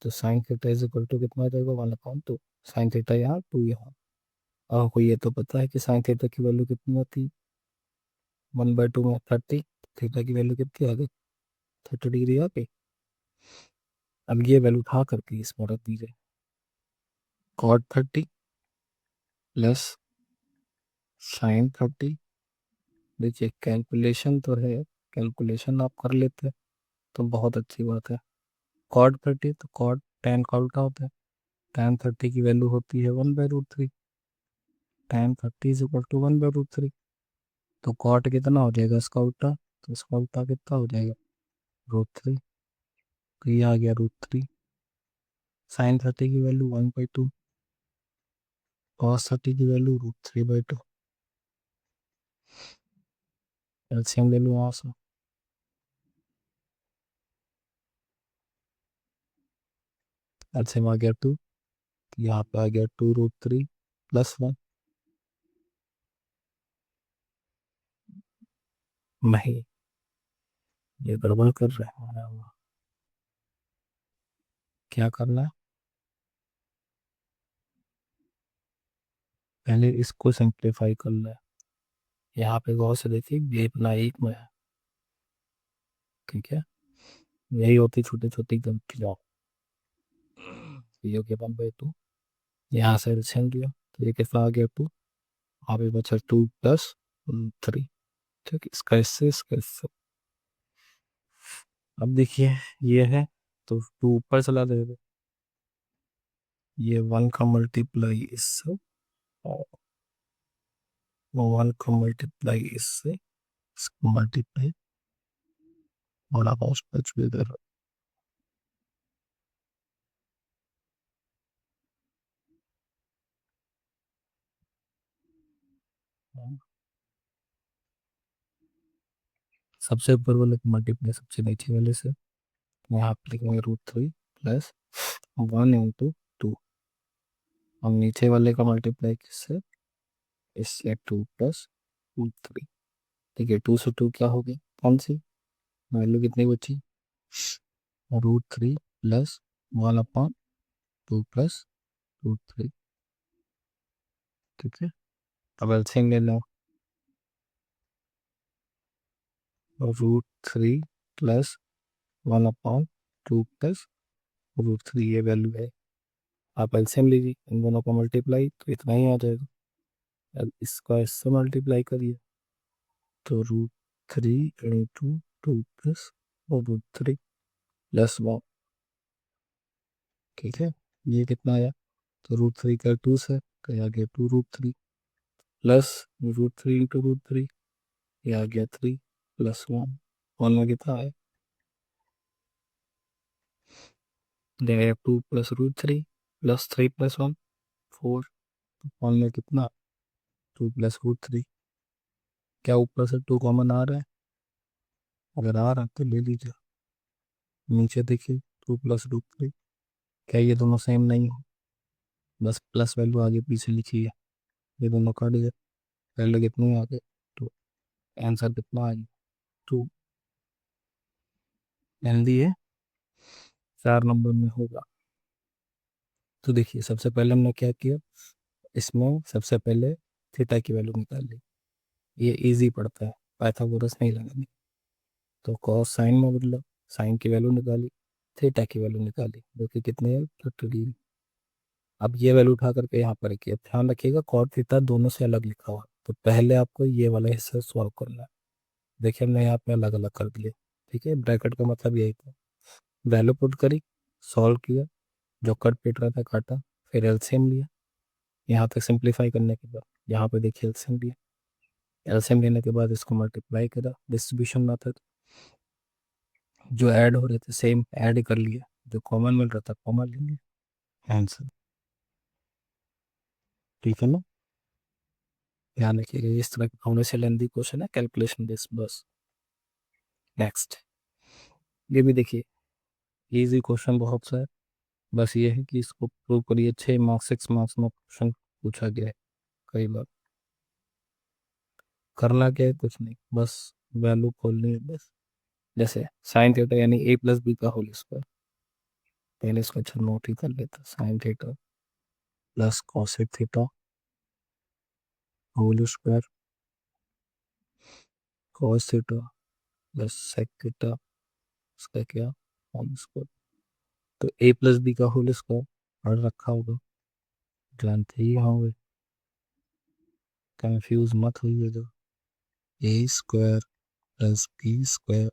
तो sine theta is equal to कितना आ जाएगा, 1/2, साइन थीटा यहाँ 2 यहाँ। और हमको ये तो पता है कि साइन थीटा की वैल्यू कितनी होती है, 1/2 में 30, थीटा की वैल्यू कितनी आ गई, 30 डिग्री आ गई। अब ये वैल्यू उठा करके इसमें रख दीजिए, कॉट 30 प्लस साइन 30। देखिए कैलकुलेशन तो है, कैलकुलेशन आप कर लेते हैं तो बहुत अच्छी बात है। कॉट 30, तो कॉट टेन का उल्टा होता है, टेन 30 की वैल्यू होती है 1/√3, टेन 30 इज इक्वल टू 1/√3, तो कॉट कितना हो जाएगा इसका उल्टा, तो इसका उल्टा कितना हो जाएगा, √3, तो ये आ गया √3। साइन 30 की वैल्यू 1/2, कॉस 30 की वैल्यू √3/2। एलसीएम ले लो वहाँ से, एलसीएम आ गया 2, यहाँ पे आ गया 2√3 प्लस 1। नहीं, ये गड़बड़ कर रहे हैं, क्या करना है, पहले इसको सिंप्लीफाई करना है। यहाँ पे गौर से देखिए, ये अपना 1 में है, ठीक है, यही होती छोटी छोटी गलतियाँ। ये हो गया 1/2, यहाँ से एलसीएम लिया तो ये कितना आ गया 2, अभी बचा 2 + 3। ठीक, इसका इससे। अब देखिए ये है तो 2 ऊपर चला जाएगा, ये 1 का मल्टीप्लाई इससे और 1 का मल्टीप्लाई इससे, इसको मल्टीप्लाई और आप टच भी कर। सबसे ऊपर वाले को मल्टीप्लाई सबसे नीचे वाले से, यहाँ पे लिखेंगे √3 + 1 × 2, और नीचे वाले का मल्टीप्लाई किससे, इससे 2 + √3। ठीक है, 2 से 2 क्या हो गया, कौन सी वैल्यू कितनी बची, √3 + 1/2 + √3। ठीक है, अब एलसीएम ले लो, √3 + 1/2 + √3 ये वैल्यू है। आप एलसीएम लीजिए इन दोनों का मल्टीप्लाई तो इतना ही आ जाएगा। अब इसका इससे मल्टीप्लाई करिए तो √3 × 2 + √3 + 1। ठीक है, ये कितना आया, तो √3 का 2 से तो ये आ गया 2√3 प्लस √3 × √3, ये आ गया 3 + 1। 1 में कितना आया, देखिए 2 + √3 + 3 + 1 4। 1 में कितना, 2 + √3, क्या ऊपर से 2 कॉमन आ रहा है, अगर आ रहा है तो ले लीजिए। नीचे देखिए 2 + √3, क्या ये दोनों सेम नहीं हो, बस प्लस वैल्यू आगे पीछे लिखी है, ये दोनों काट गए, वैल्यू कितनी आ गई, तो आंसर कितना आ गया 2। हेल्दी है, 4 नंबर में होगा। तो देखिए सबसे पहले हमने क्या किया, इसमें सबसे पहले थीटा की वैल्यू निकाल ली, ये इजी पड़ता है, पाइथागोरस नहीं लगानी। तो कॉस साइन में बदला, साइन की वैल्यू निकाली, थीटा की वैल्यू निकाली जो कि कितने है 2। अब ये वैल्यू उठा करके यहाँ पर रखिए, ध्यान रखिएगा कॉट थीटा दोनों से अलग लिखा हुआ, तो पहले आपको ये वाला हिस्सा सॉल्व करना है। देखिए हमने यहाँ पे अलग अलग कर दिए। ठीक है, ब्रैकेट का मतलब यही था, वैल्यू पुट करी, सॉल्व किया, जो कट पीट रहा था काटा, फिर एलसीएम लिया, यहाँ तक सिंप्लीफाई करने के बाद यहाँ पे देखिए एलसीएम लिया, एलसीएम लेने के बाद इसको मल्टीप्लाई करा, डिस्ट्रीब्यूशन मेथड, जो ऐड हो रहे थे सेम ऐड कर लिया, जो कॉमन मिल रहा था कॉमन ले लिया, आंसर। ठीक है ना, ध्यान रखिएगा इस तरह के होने से लेंदी क्वेश्चन है, कैलकुलेशन दिस बस। नेक्स्ट, ये भी देखिए इजी क्वेश्चन बहुत सा है, बस ये है कि इसको प्रूव करिए। 6 मार्क्स 6 मार्क्स में क्वेश्चन पूछा गया है कई बार। करना क्या है, कुछ नहीं, बस वैल्यू खोलनी है बस। जैसे साइन थीटा यानी a + b का होल स्क्वायर, पहले इसको अच्छा नोट ही कर लेता, sine theta plus cosec theta whole square, cos theta plus sec theta, उसका क्या होल स्क्वायर। तो a + b का होल स्क्वायर पढ़ रखा होगा, जानते ही होंगे, कंफ्यूज मत होइएगा। a² + b²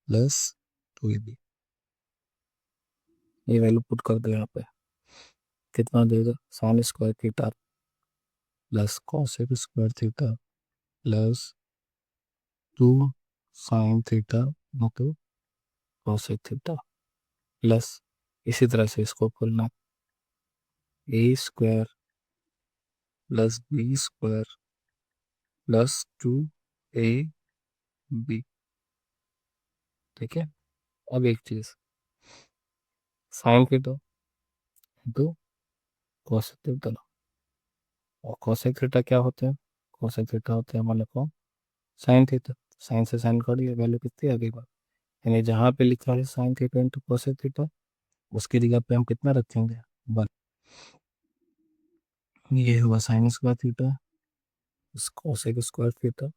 + 2ab, ये वैल्यू पुट कर दो यहाँ पे, कितना देगा, sign square theta plus cosec square theta plus 2 sine theta मतलब कॉसेक थीटा प्लस, इसी तरह से इसको खोलना, a² + b² + 2ab। ठीक है, अब एक चीज, साइन थीटा तो कॉसेक थीटा, और कॉसेक थीटा क्या होते हैं, कॉसेक थीटा होते हैं हमारे को साइन थीटा, साइन से साइन काटिए, वैल्यू कितनी आ गई बात, यानी जहाँ पे लिखा है sine theta into cosec theta, उसकी जगह पे हम कितना रखेंगे 1। ये हुआ sign square theta cosec square theta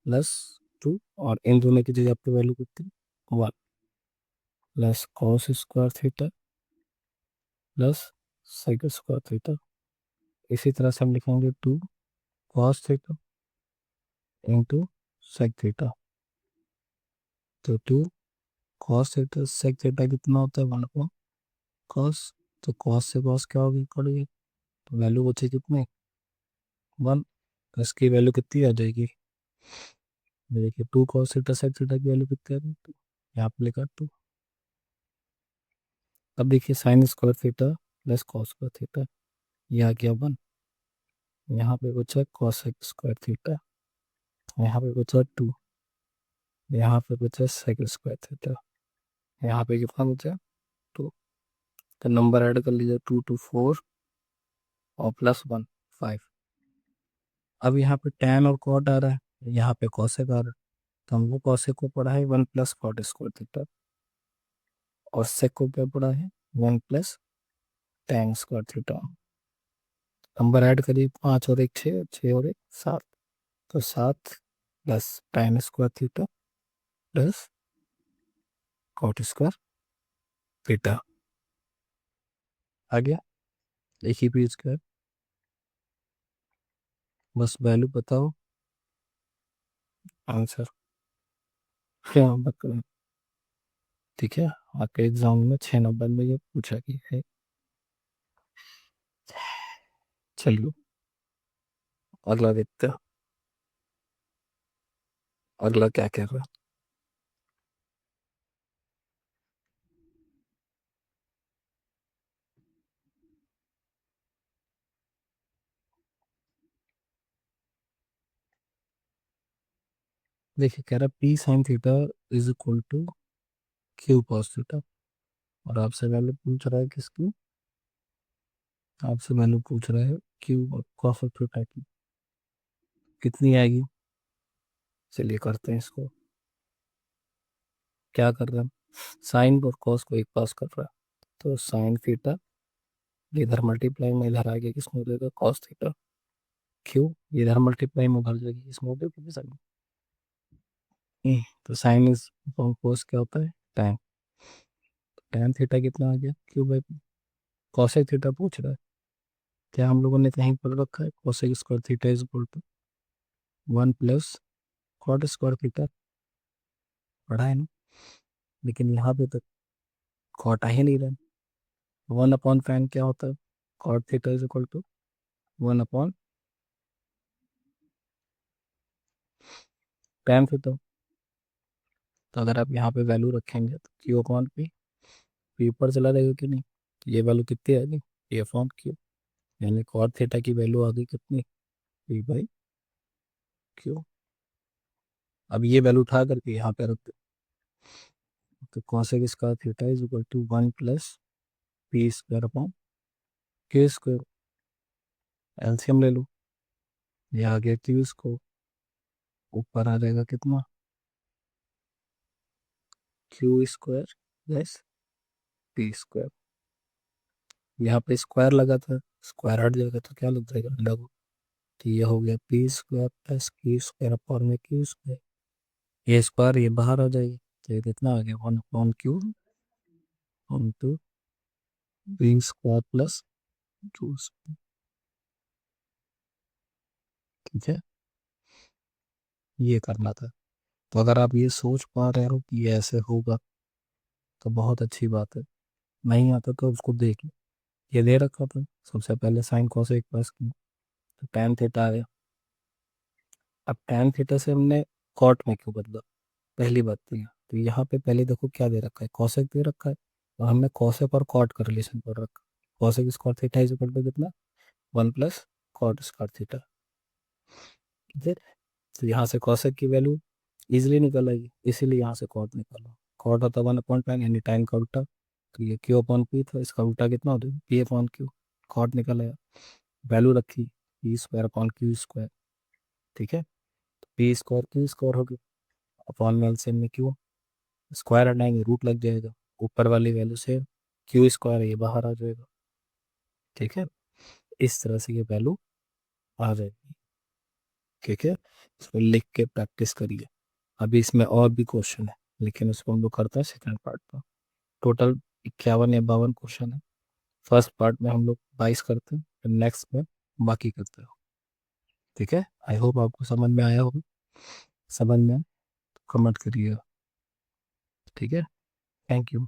plus 2, और इन दोनों की जगह पे वैल्यू कितनी 1 plus cos square theta plus sec square theta. इसी तरह से हम लिखेंगे 2 cos theta into sec theta. तो 2 कॉस थीटा सेक थीटा कितना होता है 1 अपॉन कॉस। तो कॉस से कॉस क्या होगी, कट गई। तो वैल्यू बची कितनी 1। तो इसकी वैल्यू कितनी आ जाएगी, देखिए 2 कॉस थीटा सेक थीटा की वैल्यू कितनी आ रही है, यहाँ पे लिखा 2। अब देखिए sign square theta plus cos square theta, यह आ गया 1। यहाँ पे बचा कॉस स्क्वायर थीटा, यहाँ पे बचा 2, यहाँ पे बचा सेक स्क्वायर थीटा, यहाँ पे कितना बचा 2। तो नंबर ऐड कर लीजिए 2 2 4 और प्लस 1 5। अब यहाँ पे tan और cot आ रहा है, यहाँ पे cosec आ रहा है। तो हम वो cosec को पढ़ा है 1 प्लस कॉट स्क्वायर थीटा, और sec को क्या पढ़ा है 1 plus tan square theta. Number add करिए 5 और 1 6, 6 और 1 7। तो 7 plus tan square theta plus cot square theta आ गया। एक ही पेज का है, बस वैल्यू बताओ, आंसर क्या बताओ। ठीक है, आपके एग्जाम में 6 नंबर में ये पूछा गया है। चलिए अगला देखते हैं, अगला क्या कह रहा है। देखिए कह रहा है P sine theta is equal to Q cos theta, और आपसे वैल्यू पूछ रहा है किसकी, आपसे वैल्यू पूछ रहा है क्यू कॉस थीटा की कितनी आएगी। चलिए करते हैं इसको, क्या कर रहा है, साइन और कॉस को एक पास कर रहा है। तो साइन थीटा इधर मल्टीप्लाई में इधर आ गया, किसमें हो जाएगा कॉस थीटा, क्यू इधर मल्टीप्लाई में उधर जाएगी, इसमें हो जाएगी। तो साइन इज कॉस क्या होता है tan। tan थीटा कितना आ गया क्यू बाई, कॉसेक थीटा पूछ रहा है, क्या हम लोगों ने कहीं पर रखा है cosec square theta is equal to 1 plus cot square theta, पढ़ा है ना। लेकिन यहाँ पे तो कॉट आ ही नहीं रहा। 1 अपॉन टैन क्या होता है, cot theta is equal to 1 upon tan theta. तो अगर आप यहाँ पे वैल्यू रखेंगे तो क्यू अपॉन पी ऊपर चला जाएगा कि नहीं, तो ये वैल्यू कितनी आएगी ए अपॉन क्यू, यानी कॉट थीटा की वैल्यू आ गई कितनी पी बाई क्यू। अब ये वैल्यू उठा करके यहाँ पे रखते, तो cosec square theta is equal to 1 plus P square upon Q square. LCM ले लो, ये आ गया क्यू स्क्वायर, ऊपर आ जाएगा कितना Q square plus P square. यहाँ पे स्क्वायर लगा था, स्क्वायर हट जाएगा तो क्या लग जाएगा अंडा को। तो ये हो गया P square plus Q square upon में क्यू स्क्वायर, ये स्क्वायर ये बाहर आ जाएगी। तो ये कितना आ गया 1 upon Q into P square plus Q square. ठीक है, ये करना था। तो अगर आप ये सोच पा रहे हो कि ये ऐसे होगा तो बहुत अच्छी बात है, नहीं आता तो उसको देख लो। ये दे रखा था सबसे पहले साइन कॉस एक प्लस की, तो tan थीटा आया। अब tan थीटा से हमने कॉट में क्यों बदला, पहली बात तो ये। तो यहाँ पे पहले देखो क्या दे रखा है, कॉसेक दे रखा है, और हमने कॉसेक और कॉट का रिलेशन पढ़ रखा। Cosec square theta is equal to कितना 1 प्लस कॉट स्क्वायर थीटा। ठीक है, तो यहाँ से कॉसेक की वैल्यू इजिली निकल आएगी, इसीलिए यहाँ से कॉट निकालो। कॉट होता 1/10 यानी टाइम का उल्टा, तो ये क्यू अपॉन पी था, इसका उल्टा कितना होता है पी अपॉन क्यू। कॉट निकल आया, वैल्यू रखी P square upon Q square. ठीक है, पी स्क्वायर क्यू स्क्वायर हो गया, अपॉन में एलसीएम में क्यू, स्क्वायर हटाएंगे रूट लग जाएगा, ऊपर वाली वैल्यू से क्यू स्क्वायर ये बाहर आ जाएगा। ठीक है, इस तरह से ये वैल्यू आ जाएगी। ठीक है, इसको लिख के प्रैक्टिस करिए। अभी इसमें और भी क्वेश्चन है, लेकिन उसको हम लोग करते हैं सेकंड पार्ट में। टोटल 51 या 52 क्वेश्चन है। फर्स्ट पार्ट में हम लोग 22 करते हैं, फिर नेक्स्ट में बाकी करते हैं। ठीक है, आई होप आपको समझ में आया होगा। समझ में आया तो कमेंट करिएगा। ठीक है, थैंक यू।